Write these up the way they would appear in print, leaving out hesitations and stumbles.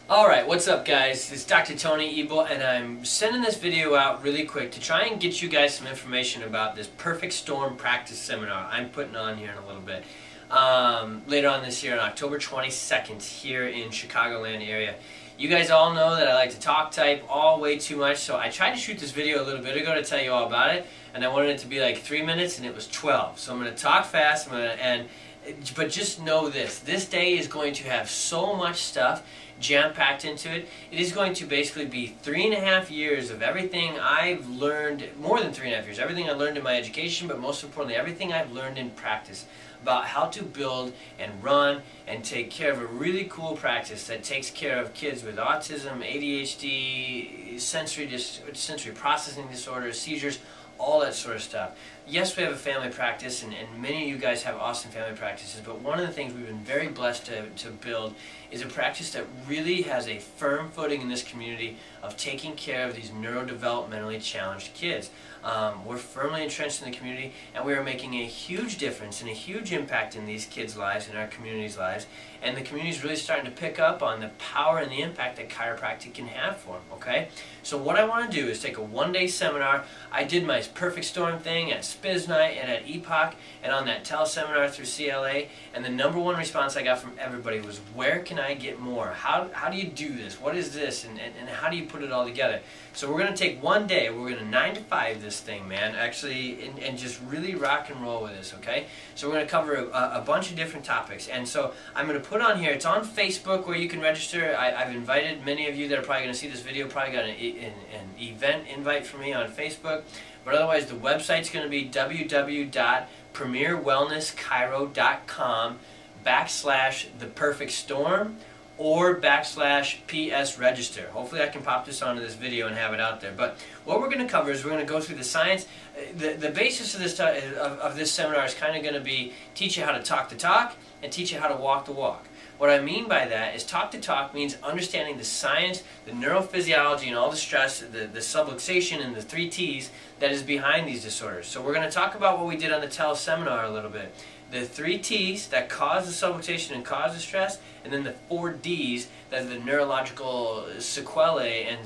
Alright, what's up guys? It's Dr. Tony Ebel and I'm sending this video out really quick to try and get you guys some information about this Perfect Storm practice seminar I'm putting on here in a little bit. Later on this year on October 22nd here in Chicagoland area. You guys all know that I like to talk type all way too much, so I tried to shoot this video a little bit ago to tell you all about it, and I wanted it to be like 3 minutes and it was 12. So I'm going to talk fast, but just know this day is going to have so much stuff jam-packed into it. It is going to basically be 3.5 years of everything I've learned, more than 3.5 years, everything I learned in my education, but most importantly, everything I've learned in practice about how to build and run and take care of a really cool practice that takes care of kids with autism, ADHD, sensory processing disorders, seizures, all that sort of stuff. Yes, we have a family practice, and many of you guys have awesome family practices, but one of the things we've been very blessed to build is a practice that really has a firm footing in this community of taking care of these neurodevelopmentally challenged kids. We're firmly entrenched in the community, and we are making a huge difference and a huge impact in these kids' lives, in our community's lives, and the community is really starting to pick up on the power and the impact that chiropractic can have for them, okay? So what I want to do is take a one-day seminar. I did my Perfect Storm thing at Spiz Night and at EPOC and on that teleseminar through CLA, and the #1 response I got from everybody was, where can I get more? How do you do this? What is this? And how do you put it all together? So we're going to take one day, we're going to 9 to 5 this thing, man, actually, and just really rock and roll with this, okay? So we're going to cover a bunch of different topics, and so I'm going to put on here, it's on Facebook where you can register. I've invited many of you that are probably going to see this video, probably got an event invite from me on Facebook, but otherwise the website's going to be www.premierwellnesschiro.com/theperfectstorm or /PS register. Hopefully I can pop this onto this video and have it out there. But what we're going to cover is we're going to go through the science. The basis of this seminar is kind of going to be teach you how to talk the talk and teach you how to walk the walk. What I mean by that is talk to talk means understanding the science, the neurophysiology, and all the stress, the subluxation, and the 3 T's that is behind these disorders. So we're going to talk about what we did on the teleseminar a little bit. The 3 T's that cause the subluxation and cause the stress, and then the 4 D's that are the neurological sequelae and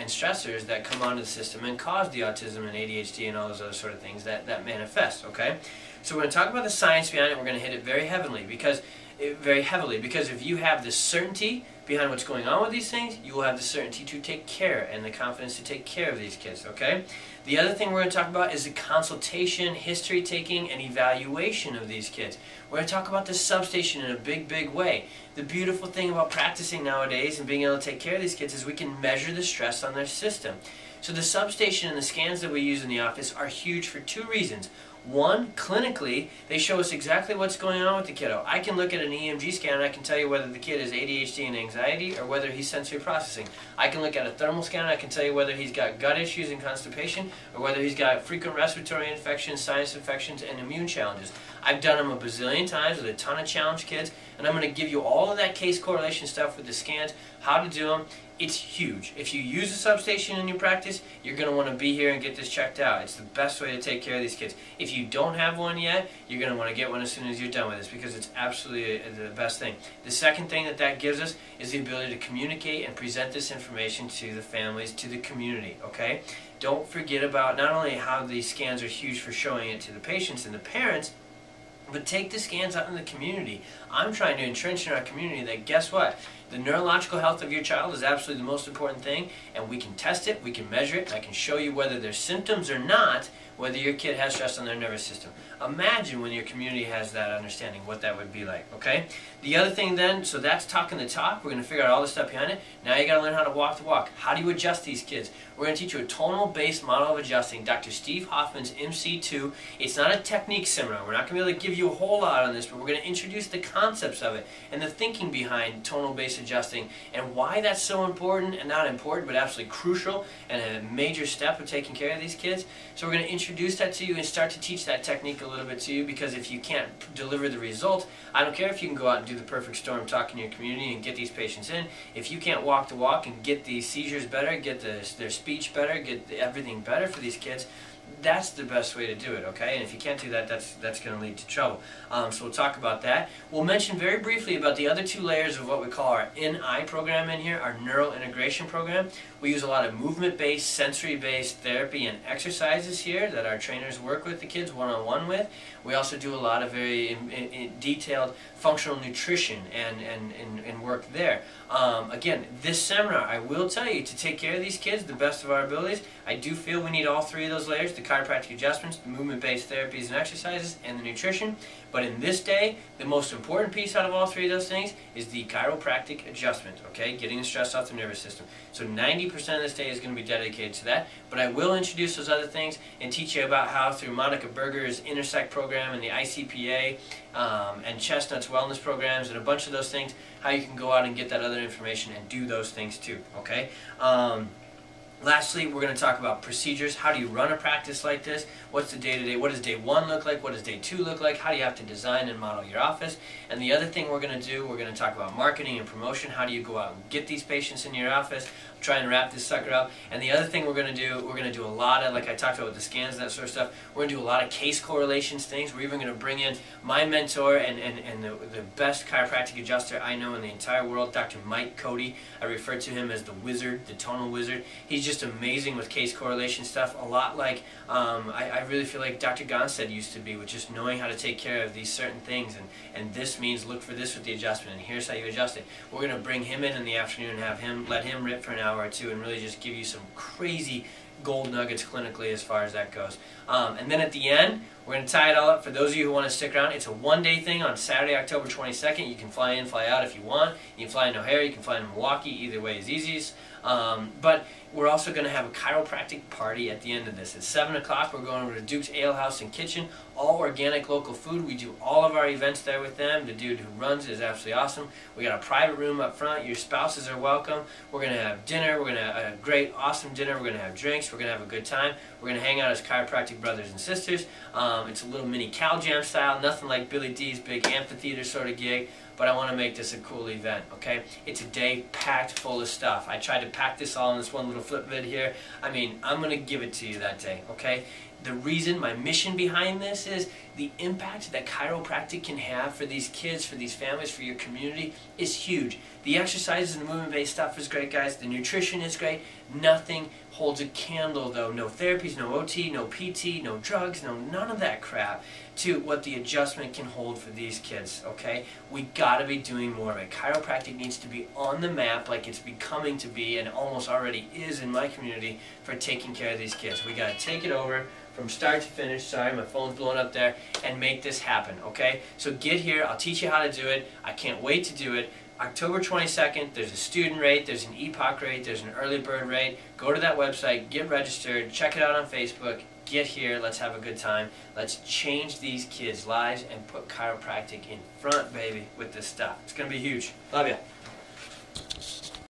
stressors that come onto the system and cause the autism and ADHD and all those other sort of things that manifest, okay? So we're going to talk about the science behind it. We're going to hit it very heavily because if you have the certainty behind what's going on with these things, you will have the certainty to take care and the confidence to take care of these kids, okay? The other thing we're going to talk about is the consultation, history taking, and evaluation of these kids. We're going to talk about the substation in a big, big way. The beautiful thing about practicing nowadays and being able to take care of these kids is we can measure the stress on their system. So the substation and the scans that we use in the office are huge for 2 reasons. One, clinically, they show us exactly what's going on with the kiddo. I can look at an EMG scan and I can tell you whether the kid has ADHD and anxiety or whether he's sensory processing. I can look at a thermal scan and I can tell you whether he's got gut issues and constipation or whether he's got frequent respiratory infections, sinus infections, and immune challenges. I've done them a bazillion times with a ton of challenged kids, and I'm going to give you all of that case correlation stuff with the scans, how to do them. It's huge. If you use a substation in your practice, you're going to want to be here and get this checked out. It's the best way to take care of these kids. If you don't have one yet, you're going to want to get one as soon as you're done with this because it's absolutely the best thing. The second thing that gives us is the ability to communicate and present this information to the families, to the community, okay? Don't forget about not only how these scans are huge for showing it to the patients and the parents, but take the scans out in the community. I'm trying to entrench in our community that, guess what? The neurological health of your child is absolutely the most important thing, and we can test it, we can measure it, and I can show you whether there's symptoms or not, whether your kid has stress on their nervous system. Imagine when your community has that understanding, what that would be like, okay? The other thing then, so that's talking the talk. We're going to figure out all the stuff behind it. Now you got to learn how to walk the walk. How do you adjust these kids? We're going to teach you a tonal-based model of adjusting, Dr. Steve Hoffman's MC2. It's not a technique seminar. We're not going to be able to give you a whole lot on this, but we're going to introduce the concepts of it and the thinking behind tonal-based adjusting and why that's so important, and not important, but absolutely crucial and a major step of taking care of these kids. So we're going to introduce that to you and start to teach that technique a little bit to you, because if you can't deliver the result, I don't care if you can go out and do the Perfect Storm talk in your community and get these patients in. If you can't walk the walk and get these seizures better, get their speech better, get everything better for these kids, that's the best way to do it, okay? And if you can't do that, that's going to lead to trouble. So we'll talk about that. We'll mention very briefly about the other two layers of what we call our NI program in here, our neural integration program. We use a lot of movement-based, sensory-based therapy and exercises here that our trainers work with the kids one-on-one with. We also do a lot of very detailed functional nutrition and work there. Again, this seminar, I will tell you, to take care of these kids the best of our abilities, I do feel we need all three of those layers: the chiropractic adjustments, the movement-based therapies and exercises, and the nutrition. But in this day, the most important piece out of all three of those things is the chiropractic adjustment, okay? Getting the stress off the nervous system. So 90% of this day is going to be dedicated to that. But I will introduce those other things and teach you about how, through Monica Berger's Intersect program and the ICPA and Chestnut's wellness programs and a bunch of those things, how you can go out and get that other information and do those things too, okay? Lastly, we're going to talk about procedures. How do you run a practice like this? What's the day-to-day? What does day one look like? What does day two look like? How do you have to design and model your office? And the other thing we're going to do, we're going to talk about marketing and promotion. How do you go out and get these patients in your office? Try and wrap this sucker up. And the other thing we're going to do, we're going to do a lot of, like I talked about with the scans and that sort of stuff, we're going to do a lot of case correlations things. We're even going to bring in my mentor and the best chiropractic adjuster I know in the entire world, Dr. Mike Cody. I refer to him as the wizard, the tonal wizard. He's just amazing with case correlation stuff, a lot like I really feel like Dr. Gonstead used to be, with just knowing how to take care of these certain things, and this means look for this with the adjustment, and here's how you adjust it. We're going to bring him in the afternoon and have him, let him rip for an hour or two and really just give you some crazy gold nuggets clinically as far as that goes. And then at the end, we're going to tie it all up. For those of you who want to stick around, it's a one-day thing on Saturday, October 22nd. You can fly in, fly out if you want. You can fly in O'Hare, you can fly in Milwaukee. Either way is easiest. But we're also going to have a chiropractic party at the end of this. At 7 o'clock, we're going over to Duke's Ale House and Kitchen. All organic local food. We do all of our events there with them. The dude who runs it is absolutely awesome. We got a private room up front. Your spouses are welcome. We're going to have dinner. We're going to have a great, awesome dinner. We're going to have drinks. We're going to have a good time. We're going to hang out as chiropractic brothers and sisters. It's a little mini Cal Jam style. Nothing like Billy D's big amphitheater sort of gig. But I want to make this a cool event, okay? It's a day packed full of stuff. I tried to pack this all in this one little flip vid here. I mean, I'm going to give it to you that day, okay? The reason, my mission behind this is the impact that chiropractic can have for these kids, for these families, for your community is huge. The exercises and the movement-based stuff is great, guys. The nutrition is great. Nothing holds a candle, though. No therapies, no OT, no PT, no drugs, none of that crap to what the adjustment can hold for these kids, okay? We got to be doing more of it. Chiropractic needs to be on the map like it's becoming to be, and almost already is in my community, for taking care of these kids. We got to take it over from start to finish. Sorry, my phone's blowing up there. And make this happen, okay? So get here. I'll teach you how to do it. I can't wait to do it. October 22nd, there's a student rate, there's an EPOC rate, there's an early bird rate. Go to that website, get registered, check it out on Facebook, get here, let's have a good time. Let's change these kids' lives and put chiropractic in front, baby, with this stuff. It's going to be huge. Love ya.